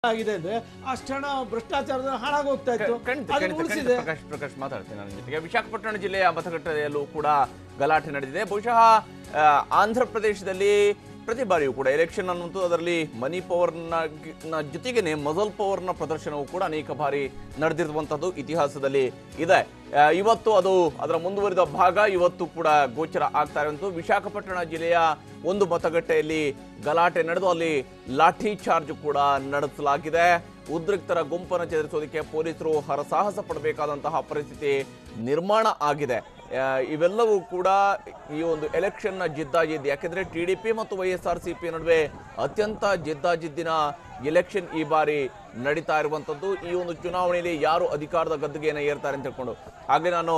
ಆಗಿದೆ ಅಂದ್ರೆ ಅಷ್ಟು ಹಣ ಭ್ರಷ್ಟಾಚಾರದ ಹಾಳಾಗೋಗ್ತಾ ಇತ್ತು. ಪ್ರಕಾಶ್ ಮಾತಾಡ್ತೇನೆ ನನ್ನ ಜೊತೆಗೆ. ವಿಶಾಖಪಟ್ಟಣ ಜಿಲ್ಲೆಯ ಮತಗಟ್ಟೆಯಲ್ಲೂ ಕೂಡ ಗಲಾಟೆ ನಡೆದಿದೆ. ಬಹುಶಃ ಆಂಧ್ರ ಪ್ರದೇಶದಲ್ಲಿ ಪ್ರತಿ ಬಾರಿಯೂ ಕೂಡ ಎಲೆಕ್ಷನ್ ಅನ್ನುವಂಥದ್ದು ಅದರಲ್ಲಿ ಮನಿ ಪವರ್ನ ಜೊತೆಗೇನೆ ಮಜಲ್ ಪವರ್ನ ಪ್ರದರ್ಶನವೂ ಕೂಡ ಅನೇಕ ಬಾರಿ ನಡೆದಿರುವಂಥದ್ದು ಇತಿಹಾಸದಲ್ಲಿ ಇದೆ. ಇವತ್ತು ಅದು ಅದರ ಮುಂದುವರಿದ ಭಾಗ ಇವತ್ತು ಕೂಡ ಗೋಚರ ಆಗ್ತಾ ಇರುವಂಥದ್ದು. ವಿಶಾಖಪಟ್ಟಣ ಜಿಲ್ಲೆಯ ಒಂದು ಮತಗಟ್ಟೆಯಲ್ಲಿ ಗಲಾಟೆ ನಡೆದು ಅಲ್ಲಿ ಲಾಠಿ ಚಾರ್ಜ್ ಕೂಡ ನಡೆಸಲಾಗಿದೆ. ಉದ್ರಿಕ್ತರ ಗುಂಪನ್ನು ಚದುರಿಸೋದಕ್ಕೆ ಪೊಲೀಸರು ಹರಸಾಹಸ ಪಡಬೇಕಾದಂತಹ ಪರಿಸ್ಥಿತಿ ನಿರ್ಮಾಣ ಆಗಿದೆ. ಇವೆಲ್ಲವೂ ಕೂಡ ಈ ಒಂದು ಎಲೆಕ್ಷನ್ನ ಜಿದ್ದಾಜಿದ್ದಿ. ಯಾಕೆಂದ್ರೆ TDP ಮತ್ತು YSRCP ನಡುವೆ ಅತ್ಯಂತ ಜಿದ್ದಾಜಿದ್ದಿನ ಎಲೆಕ್ಷನ್ ಈ ಬಾರಿ ನಡೀತಾ ಇರುವಂಥದ್ದು. ಈ ಒಂದು ಚುನಾವಣೆಯಲ್ಲಿ ಯಾರು ಅಧಿಕಾರದ ಗದ್ದುಗೆಯನ್ನು ಏರ್ತಾರೆ ಅಂತ ಹೇಳ್ಕೊಂಡು ಹಾಗೆ ನಾನು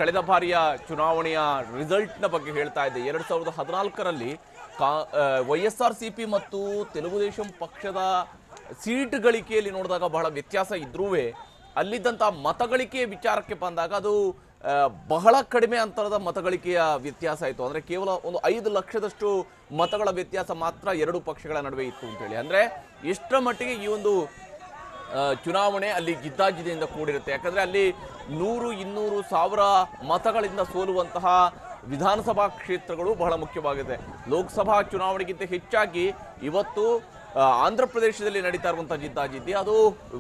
ಕಳೆದ ಬಾರಿಯ ಚುನಾವಣೆಯ ರಿಸಲ್ಟ್ನ ಬಗ್ಗೆ ಹೇಳ್ತಾ ಇದ್ದೆ. 2014ರಲ್ಲಿ YSRCP ಮತ್ತು ತೆಲುಗುದೇಶಂ ಪಕ್ಷದ ಸೀಟ್ ಗಳಿಕೆಯಲ್ಲಿ ನೋಡಿದಾಗ ಬಹಳ ವ್ಯತ್ಯಾಸ ಇದ್ರೂ ಅಲ್ಲಿದ್ದಂಥ ಮತಗಳಿಕೆಯ ವಿಚಾರಕ್ಕೆ ಬಂದಾಗ ಅದು ಬಹಳ ಕಡಿಮೆ ಅಂತರದ ಮತಗಳಿಕೆಯ ವ್ಯತ್ಯಾಸ ಇತ್ತು. ಅಂದರೆ ಕೇವಲ ಒಂದು 5 ಲಕ್ಷದಷ್ಟು ಮತಗಳ ವ್ಯತ್ಯಾಸ ಮಾತ್ರ ಎರಡು ಪಕ್ಷಗಳ ನಡುವೆ ಇತ್ತು ಅಂತೇಳಿ. ಅಂದರೆ ಎಷ್ಟರ ಮಟ್ಟಿಗೆ ಈ ಒಂದು ಚುನಾವಣೆ ಅಲ್ಲಿ ಜಿದ್ದಾಜಿದ್ದಿಯಿಂದ ಕೂಡಿರುತ್ತೆ. ಯಾಕಂದರೆ ಅಲ್ಲಿ 100-200 ಸಾವಿರ ಮತಗಳಿಂದ ಸೋಲುವಂತಹ ವಿಧಾನಸಭಾ ಕ್ಷೇತ್ರಗಳು ಬಹಳ ಮುಖ್ಯವಾಗಿದೆ. ಲೋಕಸಭಾ ಚುನಾವಣೆಗಿಂತ ಹೆಚ್ಚಾಗಿ ಇವತ್ತು ಆಂಧ್ರ ಪ್ರದೇಶದಲ್ಲಿ ನಡೀತಾ ಇರುವಂತಹ ಜಿದ್ದಾಜಿದ್ದಿ ಅದು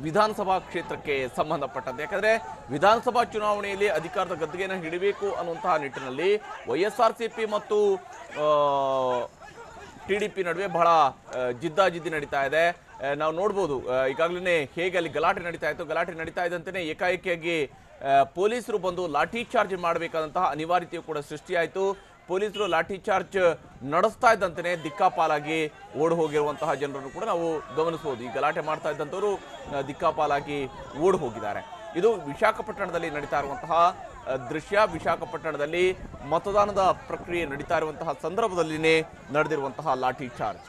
ವಿಧಾನಸಭಾ ಕ್ಷೇತ್ರಕ್ಕೆ ಸಂಬಂಧಪಟ್ಟಂತೆ. ಯಾಕಂದ್ರೆ ವಿಧಾನಸಭಾ ಚುನಾವಣೆಯಲ್ಲಿ ಅಧಿಕಾರದ ಗದ್ದುಗೆಯನ್ನು ಹಿಡಿಬೇಕು ಅನ್ನುವಂತಹ ನಿಟ್ಟಿನಲ್ಲಿ YSRCP ಮತ್ತು TDP ನಡುವೆ ಬಹಳ ಜಿದ್ದಾಜಿದ್ದಿ ನಡೀತಾ ಇದೆ. ನಾವು ನೋಡ್ಬೋದು ಈಗಾಗಲೇ ಹೇಗೆ ಅಲ್ಲಿ ಗಲಾಟೆ ನಡೀತಾ ಇತ್ತು. ಗಲಾಟೆ ನಡೀತಾ ಇದ್ದಂತೆಯೇ ಏಕಾಏಕಿಯಾಗಿ ಪೊಲೀಸರು ಬಂದು ಲಾಠಿ ಚಾರ್ಜ್ ಮಾಡಬೇಕಾದಂತಹ ಅನಿವಾರ್ಯತೆಯು ಕೂಡ ಸೃಷ್ಟಿಯಾಯಿತು. ಪೊಲೀಸರು ಲಾಠಿ ಚಾರ್ಜ್ ನಡೆಸ್ತಾ ಇದ್ದಂತೆಯೇ ದಿಕ್ಕಾಪಾಲಾಗಿ ಓಡಿ ಹೋಗಿರುವಂತಹ ಜನರನ್ನು ಕೂಡ ನಾವು ಗಮನಿಸಬಹುದು. ಈ ಗಲಾಟೆ ಮಾಡ್ತಾ ಇದ್ದಂಥವರು ದಿಕ್ಕಾಪಾಲಾಗಿ ಓಡಿ ಹೋಗಿದ್ದಾರೆ. ಇದು ವಿಶಾಖಪಟ್ಟಣದಲ್ಲಿ ನಡೀತಾ ಇರುವಂತಹ ದೃಶ್ಯ. ವಿಶಾಖಪಟ್ಟಣದಲ್ಲಿ ಮತದಾನದ ಪ್ರಕ್ರಿಯೆ ನಡೀತಾ ಇರುವಂತಹ ಸಂದರ್ಭದಲ್ಲಿನೇ ನಡೆದಿರುವಂತಹ ಲಾಠಿ ಚಾರ್ಜ್.